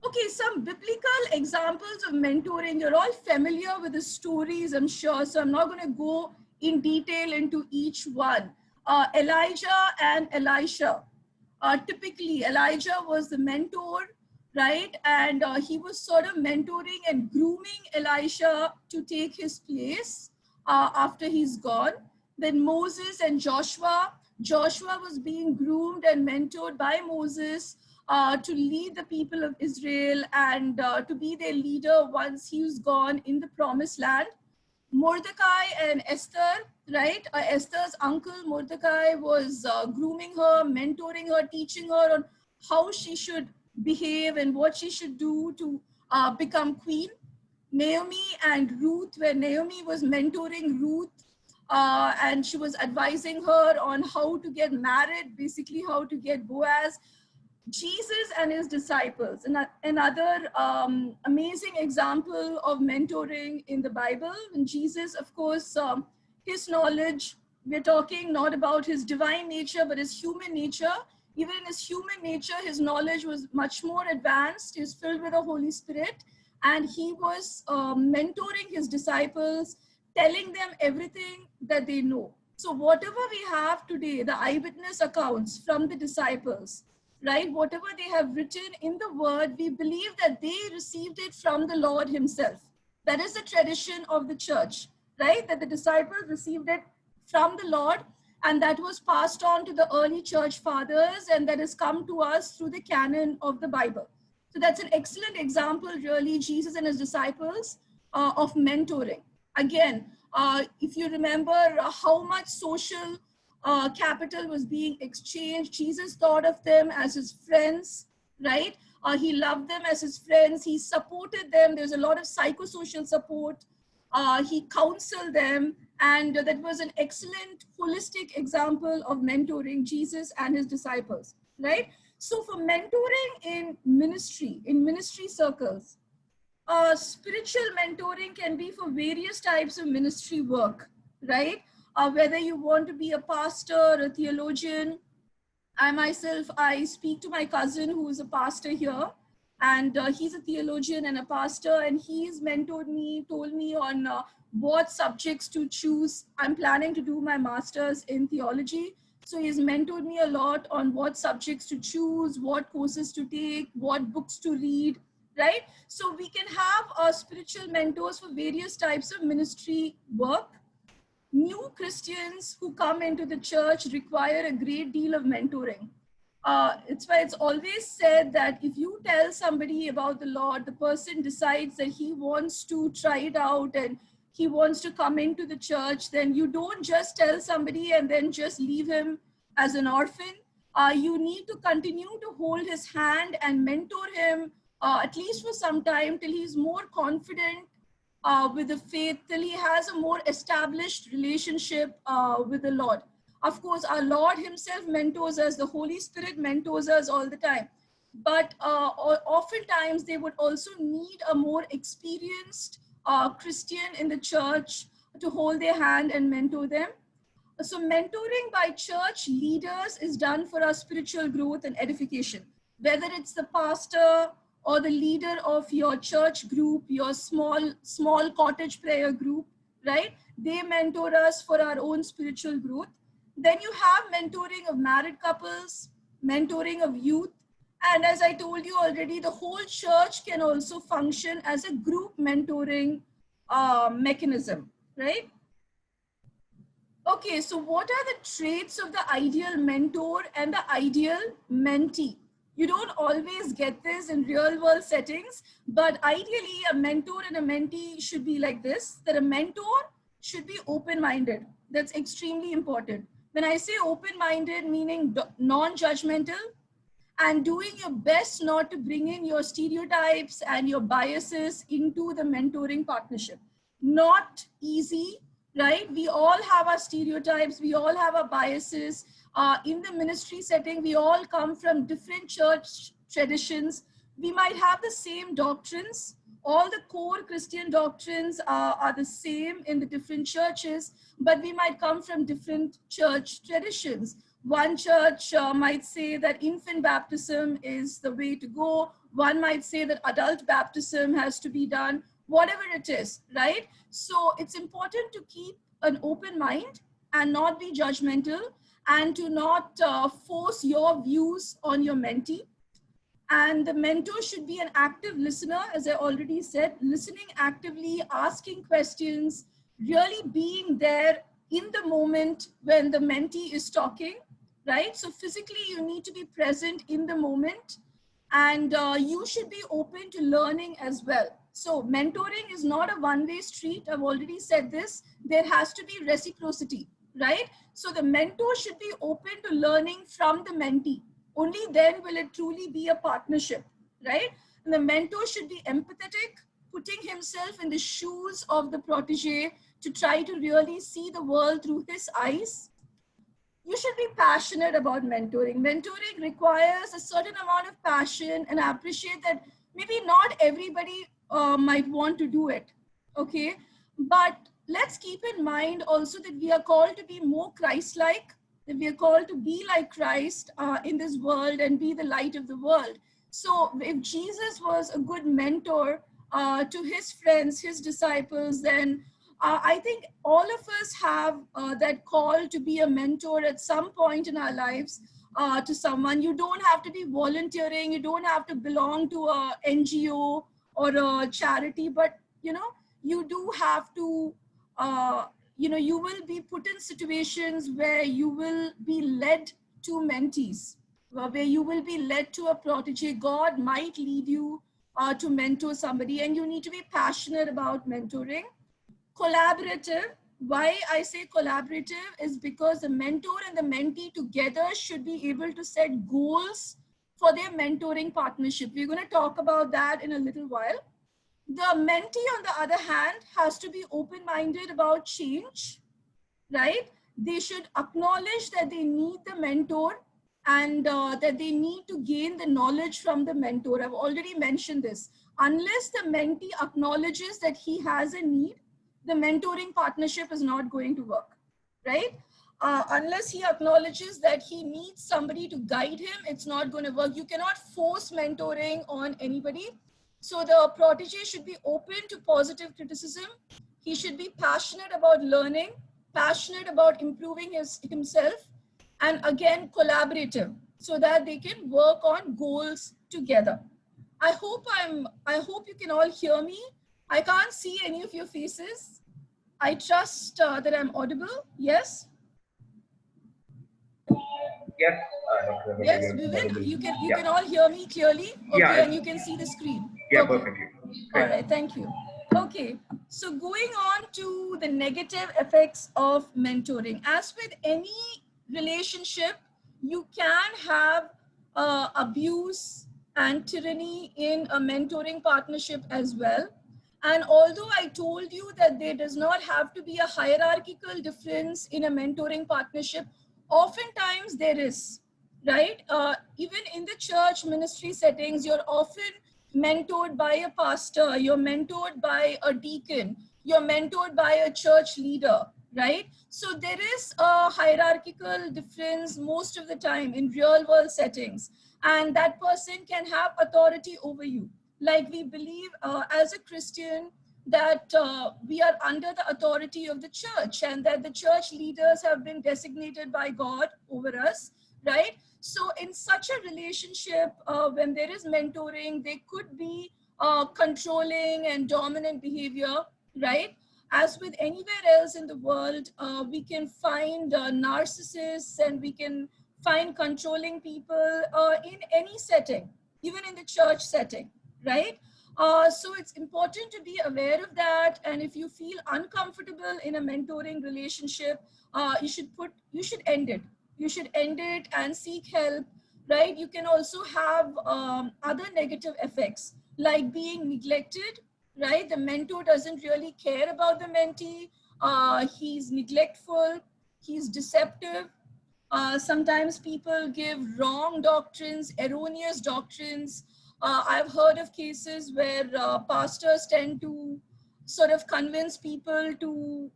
Okay, some biblical examples of mentoring. You're all familiar with the stories, I'm sure, so I'm not going to go in detail into each one. Elijah and Elisha. Typically, Elijah was the mentor, right? And he was sort of mentoring and grooming Elisha to take his place after he's gone. Then Moses and Joshua. Joshua was being groomed and mentored by Moses to lead the people of Israel and to be their leader once he was gone in the promised land. Mordecai and Esther, right? Esther's uncle Mordecai was grooming her, mentoring her, teaching her on how she should behave and what she should do to become queen. Naomi and Ruth, where Naomi was mentoring Ruth and she was advising her on how to get married, basically how to get Boaz. Jesus and his disciples, another amazing example of mentoring in the Bible. And Jesus, of course, his knowledge, we're talking not about his divine nature, but his human nature. Even in his human nature, his knowledge was much more advanced. He was filled with the Holy Spirit, and he was mentoring his disciples, telling them everything that they know. So whatever we have today, the eyewitness accounts from the disciples, right? Whatever they have written in the word, we believe that they received it from the Lord himself. That is the tradition of the church, right? That the disciples received it from the Lord, and that was passed on to the early church fathers, and that has come to us through the canon of the Bible. So that's an excellent example, really, Jesus and his disciples of mentoring. Again, if you remember how much social capital was being exchanged, Jesus thought of them as his friends, right? He loved them as his friends. He supported them. There's a lot of psychosocial support. He counseled them. And that was an excellent holistic example of mentoring Jesus and his disciples, right? So for mentoring in ministry circles, spiritual mentoring can be for various types of ministry work, right? Whether you want to be a pastor, a theologian. I myself, I speak to my cousin who is a pastor here, and he's a theologian and a pastor, and he's mentored me, told me on what subjects to choose. I'm planning to do my master's in theology. So he's mentored me a lot on what subjects to choose, what courses to take, what books to read, right? So we can have spiritual mentors for various types of ministry work. New Christians who come into the church require a great deal of mentoring. It's why it's always said that if you tell somebody about the Lord, the person decides that he wants to try it out and he wants to come into the church, then you don't just tell somebody and then just leave him as an orphan. You need to continue to hold his hand and mentor him at least for some time till he's more confident with the faith, till he has a more established relationship with the Lord. Of course, our Lord himself mentors us, the Holy Spirit mentors us all the time. But oftentimes they would also need a more experienced Christian in the church to hold their hand and mentor them. So mentoring by church leaders is done for our spiritual growth and edification, whether it's the pastor or the leader of your church group, your small cottage prayer group, right? They mentor us for our own spiritual growth. Then you have mentoring of married couples, mentoring of youth. And as I told you already, the whole church can also function as a group mentoring mechanism, right? Okay, so what are the traits of the ideal mentor and the ideal mentee? You don't always get this in real world settings, but ideally a mentor and a mentee should be like this, that a mentor should be open-minded. That's extremely important. When I say open-minded, meaning non-judgmental, and doing your best not to bring in your stereotypes and your biases into the mentoring partnership. Not easy, right? We all have our stereotypes, we all have our biases. In the ministry setting, we all come from different church traditions. We might have the same doctrines. All the core Christian doctrines are the same in the different churches, but we might come from different church traditions. One church might say that infant baptism is the way to go. One might say that adult baptism has to be done, whatever it is, right? So it's important to keep an open mind and not be judgmental, and to not force your views on your mentee. And the mentor should be an active listener, as I already said, listening actively, asking questions, really being there in the moment when the mentee is talking, right? So physically, you need to be present in the moment, and you should be open to learning as well. So mentoring is not a one-way street. I've already said this. There has to be reciprocity, right? So the mentor should be open to learning from the mentee. Only then will it truly be a partnership, right? And the mentor should be empathetic, putting himself in the shoes of the protege to try to really see the world through his eyes. You should be passionate about mentoring. Mentoring requires a certain amount of passion, and I appreciate that maybe not everybody might want to do it, okay? But let's keep in mind also that we are called to be more Christ-like, that we are called to be like Christ in this world and be the light of the world. So if Jesus was a good mentor to his friends, his disciples, then I think all of us have that call to be a mentor at some point in our lives to someone. You don't have to be volunteering. You don't have to belong to a NGO or a charity, but you know, you do have to, you will be put in situations where you will be led to mentees, where you will be led to a protege. God might lead you to mentor somebody, and you need to be passionate about mentoring. Collaborative. Why I say collaborative is because the mentor and the mentee together should be able to set goals for their mentoring partnership. We're going to talk about that in a little while. The mentee, on the other hand, has to be open-minded about change, right? They should acknowledge that they need the mentor, and that they need to gain the knowledge from the mentor. I've already mentioned this. Unless the mentee acknowledges that he has a need, the mentoring partnership is not going to work, right? Unless he acknowledges that he needs somebody to guide him, it's not going to work. You cannot force mentoring on anybody. So the protege should be open to positive criticism. He should be passionate about learning, passionate about improving himself, and again, collaborative, so that they can work on goals together. I hope you can all hear me. I can't see any of your faces. I trust that I'm audible. Yes? Yes, Yes, Dr. Vivin, you Yeah, can all hear me clearly? Okay, yeah, and you can see the screen. yeah, Okay. perfectly. All Great. right, thank you. Okay, so going on to the negative effects of mentoring. As with any relationship, you can have abuse and tyranny in a mentoring partnership as well. And although I told you that there does not have to be a hierarchical difference in a mentoring partnership, oftentimes there is, right? Even in the church ministry settings, you're often mentored by a pastor, you're mentored by a deacon, you're mentored by a church leader, right? So there is a hierarchical difference most of the time in real world settings, and that person can have authority over you. Like we believe as a Christian that we are under the authority of the church, and that the church leaders have been designated by God over us, right? So in such a relationship, when there is mentoring, there could be controlling and dominant behavior, right? As with anywhere else in the world, we can find narcissists, and we can find controlling people in any setting, even in the church setting, right? So it's important to be aware of that. And if you feel uncomfortable in a mentoring relationship, you should end it. You should end it and seek help, right? You can also have other negative effects like being neglected, right? The mentor doesn't really care about the mentee. He's neglectful, he's deceptive. Sometimes people give wrong doctrines, erroneous doctrines. I've heard of cases where pastors tend to sort of convince people to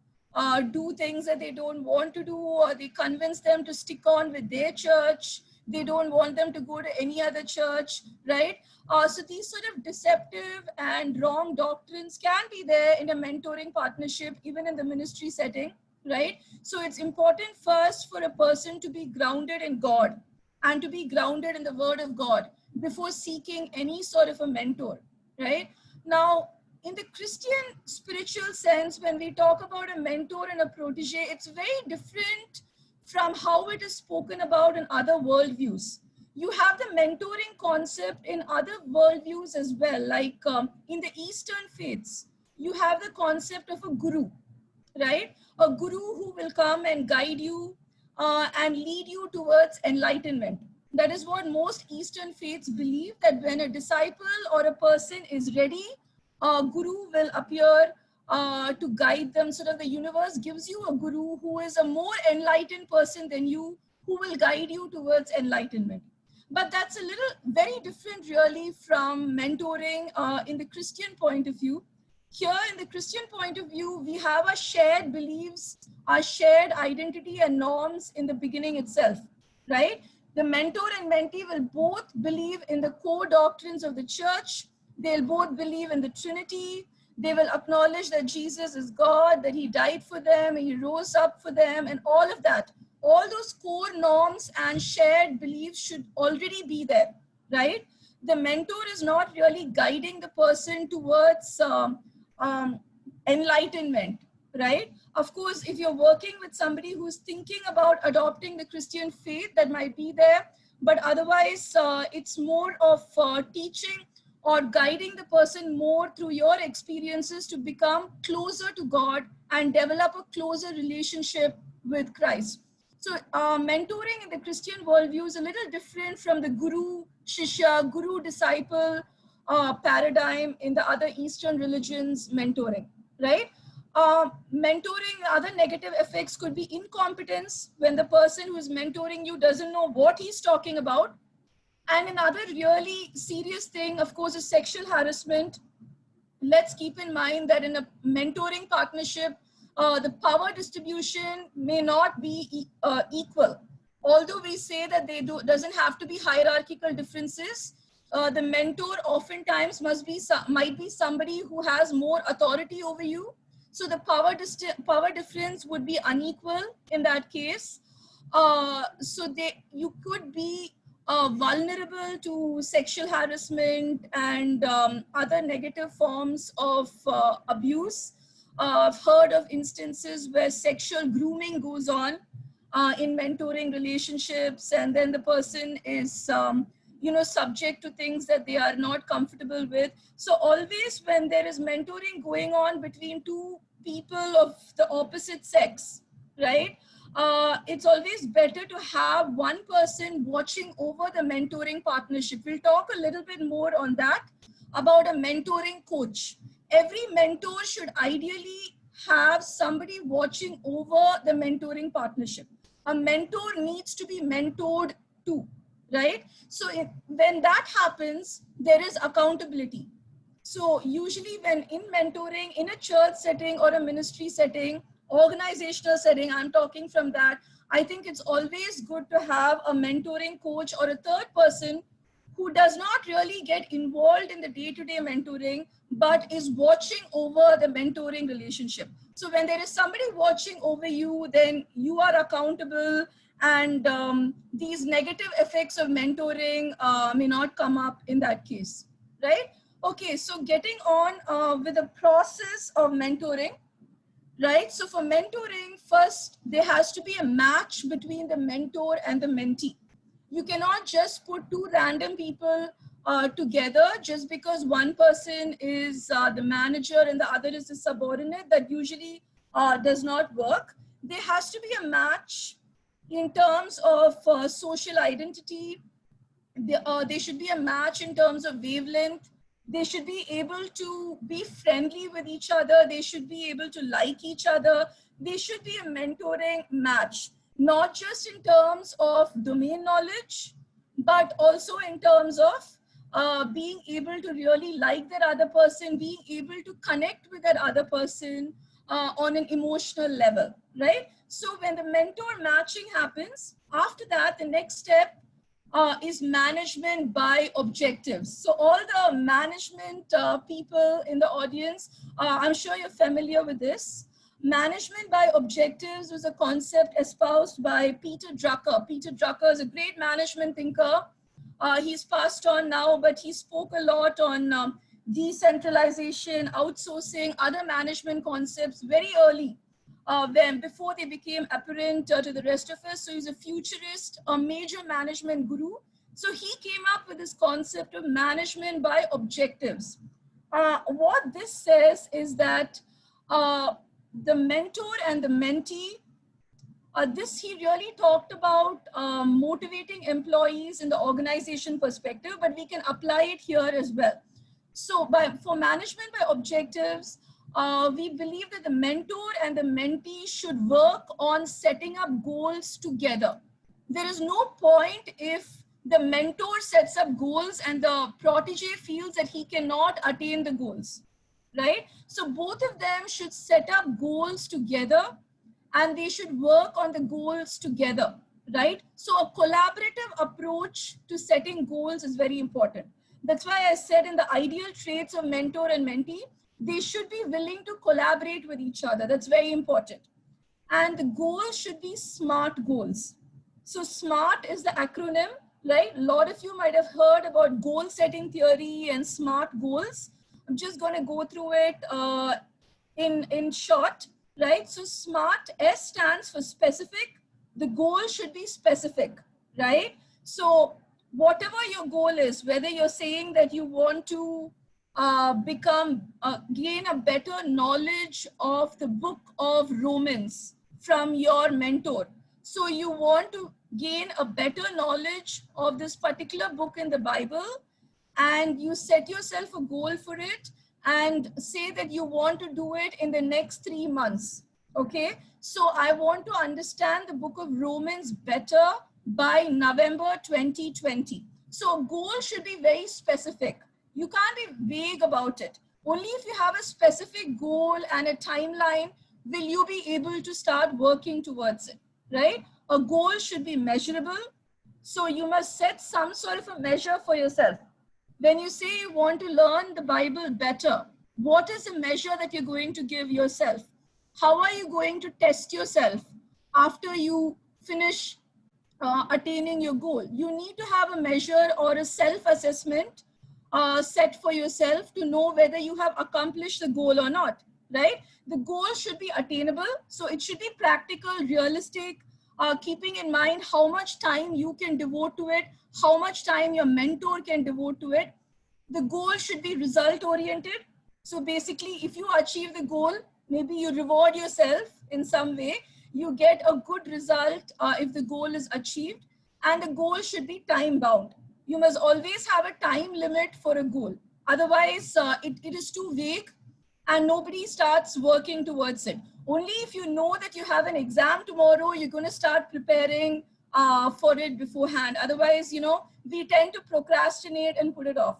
do things that they don't want to do, or they convince them to stick on with their church. They don't want them to go to any other church, right? So these sort of deceptive and wrong doctrines can be there in a mentoring partnership, even in the ministry setting, right? So it's important first for a person to be grounded in God and to be grounded in the Word of God before seeking any sort of a mentor, right? Now, in the Christian spiritual sense, when we talk about a mentor and a protege, it's very different from how it is spoken about in other worldviews. You have the mentoring concept in other worldviews as well, like in the Eastern faiths, you have the concept of a guru, right? A guru who will come and guide you and lead you towards enlightenment. That is what most Eastern faiths believe, that when a disciple or a person is ready, a guru will appear to guide them. Sort of the universe gives you a guru who is a more enlightened person than you, who will guide you towards enlightenment. But that's a little very different really from mentoring in the Christian point of view. Here in the Christian point of view, we have our shared beliefs, our shared identity and norms in the beginning itself, right? The mentor and mentee will both believe in the core doctrines of the church. They'll both believe in the Trinity. They will acknowledge that Jesus is God, that he died for them, and he rose up for them, and all of that. All those core norms and shared beliefs should already be there, right? The mentor is not really guiding the person towards enlightenment, right? Of course, if you're working with somebody who's thinking about adopting the Christian faith, that might be there, but otherwise it's more of teaching or guiding the person more through your experiences to become closer to God and develop a closer relationship with Christ. So mentoring in the Christian worldview is a little different from the guru shishya, guru disciple paradigm in the other Eastern religions mentoring, right? Mentoring, other negative effects could be incompetence, when the person who is mentoring you doesn't know what he's talking about. And another really serious thing, of course, is sexual harassment. Let's keep in mind that in a mentoring partnership, the power distribution may not be equal. Although we say that doesn't have to be hierarchical differences, the mentor oftentimes might be somebody who has more authority over you. So the power difference would be unequal in that case. So you could be vulnerable to sexual harassment and other negative forms of abuse. I've heard of instances where sexual grooming goes on in mentoring relationships, and then the person is subject to things that they are not comfortable with. So always when there is mentoring going on between two people of the opposite sex, right, it's always better to have one person watching over the mentoring partnership. We'll talk a little bit more on that, about a mentoring coach. Every mentor should ideally have somebody watching over the mentoring partnership. A mentor needs to be mentored too, right? So when that happens, there is accountability. So usually when in mentoring, in a church setting or a ministry setting, organizational setting, I'm talking from that, I think it's always good to have a mentoring coach or a third person who does not really get involved in the day-to-day mentoring, but is watching over the mentoring relationship. So when there is somebody watching over you, then you are accountable, and these negative effects of mentoring may not come up in that case, right? Okay, so getting on with the process of mentoring, right? So for mentoring, first, there has to be a match between the mentor and the mentee. You cannot just put two random people together just because one person is the manager and the other is the subordinate. That usually does not work. There has to be a match in terms of social identity. There should be a match in terms of wavelength. They should be able to be friendly with each other. They should be able to like each other. They should be a mentoring match, not just in terms of domain knowledge, but also in terms of being able to really like that other person, being able to connect with that other person, on an emotional level, right? So when the mentor matching happens, after that, the next step is management by objectives. So all the management people in the audience, I'm sure you're familiar with this. Management by objectives was a concept espoused by Peter Drucker. Peter Drucker is a great management thinker. He's passed on now, but he spoke a lot on decentralization, outsourcing, other management concepts very early, before they became apparent to the rest of us. So he's a futurist, a major management guru. So he came up with this concept of management by objectives. What this says is that the mentor and the mentee, this he really talked about motivating employees in the organization perspective, but we can apply it here as well. So for management by objectives, we believe that the mentor and the mentee should work on setting up goals together. There is no point if the mentor sets up goals and the protege feels that he cannot attain the goals, right? So both of them should set up goals together and they should work on the goals together, right? So a collaborative approach to setting goals is very important. That's why I said in the ideal traits of mentor and mentee, they should be willing to collaborate with each other. That's very important. And the goals should be SMART goals. So SMART is the acronym, right? A lot of you might have heard about goal setting theory and SMART goals. I'm just going to go through it in short, right? So SMART, S stands for specific. The goal should be specific, right? So whatever your goal is, whether you're saying that you want to gain a better knowledge of the book of Romans from your mentor. So you want to gain a better knowledge of this particular book in the Bible, and you set yourself a goal for it and say that you want to do it in the next 3 months. Okay, so I want to understand the book of Romans better by November 2020. So a goal should be very specific. You can't be vague about it. Only if you have a specific goal and a timeline will you be able to start working towards it, right? A goal should be measurable. So you must set some sort of a measure for yourself. When you say you want to learn the Bible better, what is the measure that you're going to give yourself? How are you going to test yourself after you finish attaining your goal? You need to have a measure or a self-assessment set for yourself to know whether you have accomplished the goal or not, right? The goal should be attainable. So it should be practical, realistic, keeping in mind how much time you can devote to it, how much time your mentor can devote to it. The goal should be result oriented. So basically, if you achieve the goal, maybe you reward yourself in some way, you get a good result if the goal is achieved, and the goal should be time bound. You must always have a time limit for a goal. Otherwise, it is too vague and nobody starts working towards it. Only if you know that you have an exam tomorrow, you're going to start preparing for it beforehand. Otherwise, you know, we tend to procrastinate and put it off.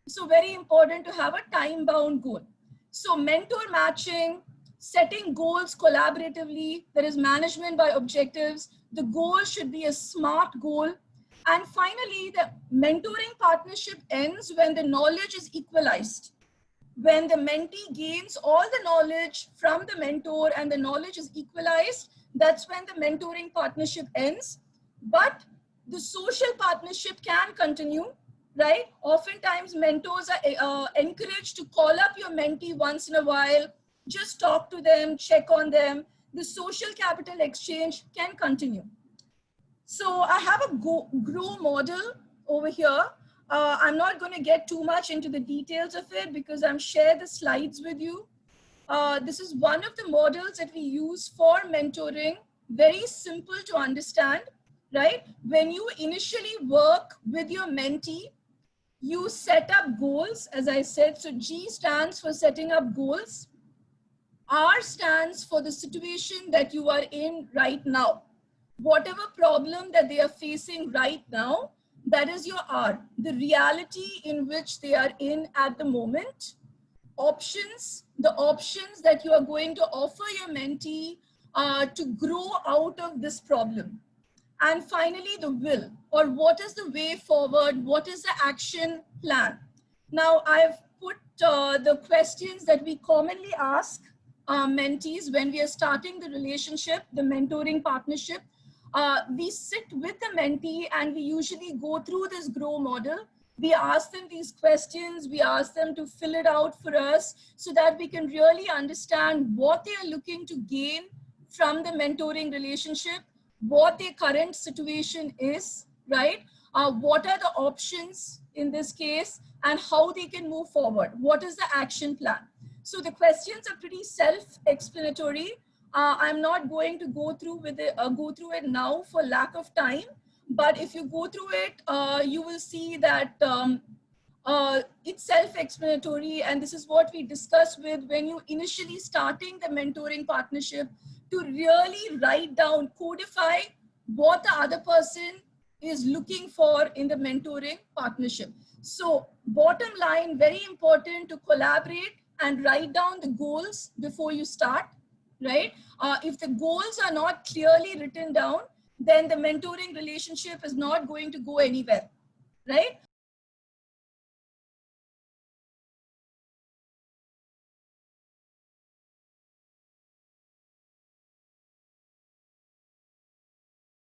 So very important to have a time bound goal. So mentor matching, setting goals collaboratively, there is management by objectives. The goal should be a SMART goal. And finally, the mentoring partnership ends when the knowledge is equalized. When the mentee gains all the knowledge from the mentor and the knowledge is equalized, that's when the mentoring partnership ends. But the social partnership can continue, right? Oftentimes mentors are encouraged to call up your mentee once in a while, just talk to them, check on them. The social capital exchange can continue. So I have a GROW model over here. I'm not going to get too much into the details of it because I'm sharing the slides with you. This is one of the models that we use for mentoring. Very simple to understand, right? When you initially work with your mentee, you set up goals, as I said. So G stands for setting up goals. R stands for the situation that you are in right now. Whatever problem that they are facing right now, that is your R, the reality in which they are in at the moment. the options that you are going to offer your mentee to grow out of this problem. And finally, the will, or what is the way forward? What is the action plan? Now, I've put the questions that we commonly ask mentees when we are starting the relationship, the mentoring partnership. We sit with the mentee and we usually go through this GROW model. We ask them these questions, we ask them to fill it out for us so that we can really understand what they are looking to gain from the mentoring relationship, what their current situation is, right? What are the options in this case, and how they can move forward. What is the action plan? So the questions are pretty self-explanatory. I'm not going to go through it now for lack of time. But if you go through it, you will see that it's self-explanatory, and this is what we discuss with when you initially starting the mentoring partnership, to really write down, codify what the other person is looking for in the mentoring partnership. So bottom line, very important to collaborate and write down the goals before you start, right? If the goals are not clearly written down, then the mentoring relationship is not going to go anywhere, right?